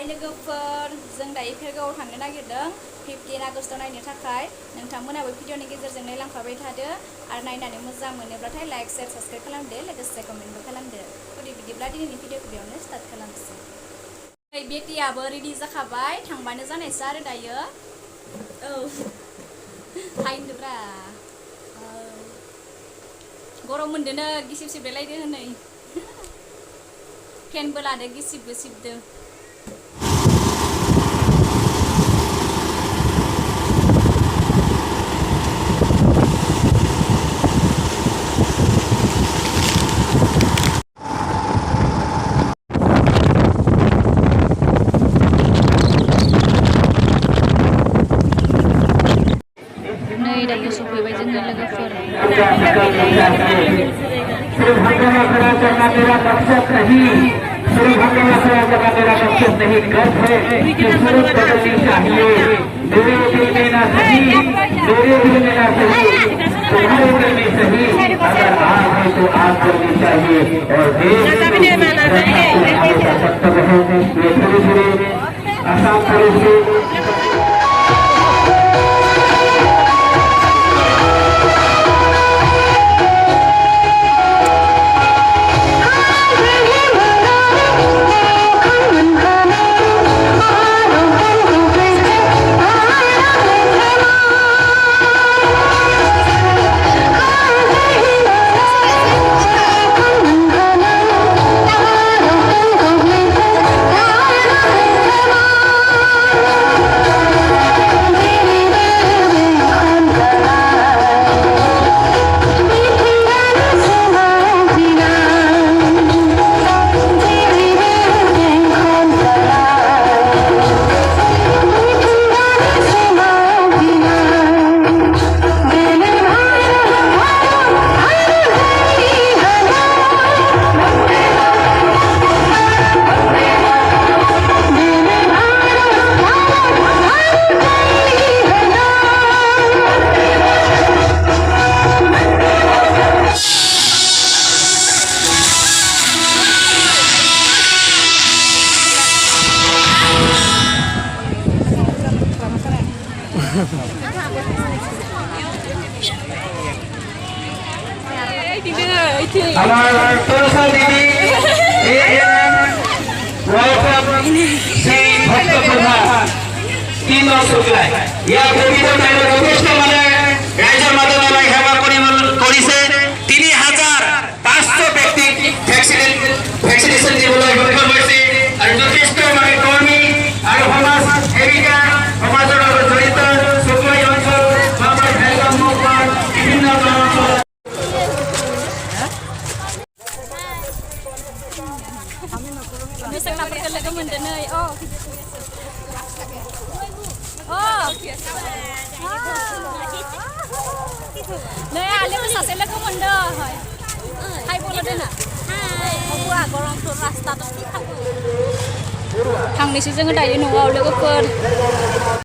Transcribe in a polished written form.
लोगोफोर जों दायो भेरगावआव थांनो नागिरदों 15 आगस्टआव नायनो थाखाय नोंथांमोनाबो भिडिअनि गेजेरजों नायलांफाबाय थादो आरो नायनानै मोजां मोनोब्लाथाय लाइक शेयार साबस्क्राइब खालामदो लोगोसे कमेन्टबो खालामदो बिदिब्ला दिनैनि भिडिअखौ बेयावनो स्टार्ट खालामसै बेटियाबो रेडि जाखाबाय थांबानो जानायसो आरो दायो औ हायदोब्रा गरम मोनदोनो गिसिब सिबलायलायदो हनै फेनबो लादो गिसिबबो सिबदो नै दायो सफैबाय जोङो लोगोफोर Our Tulsa Didi welcome Sri Bhakta Pradhan Tino Suklai. Ya Bhakta Pradhan যথেষ্ট মানে রাইজৰ মাধ্যমলৈ সেৱা কৰিছে ৩৫০০ ব্যক্তি ভ্যাকসিনেশন দিবলৈ সক্ষম হৈছে আৰু যথেষ্ট মানে কৰ্মী আৰু সমাজ সেৱিকা সমাজৰ লগত জড়িত চুকলাই অঞ্চল আমাৰ ভেলগাম মুখৰ বিভিন্ন অঞ্চল Bisa ngelaporkan lagi mendenai. Oh. Nah, ali masa sila ko mundo. Hai polo din na. Hai. Aku agorong tu rasta tu. Hang ni si jeng dayo no logoper.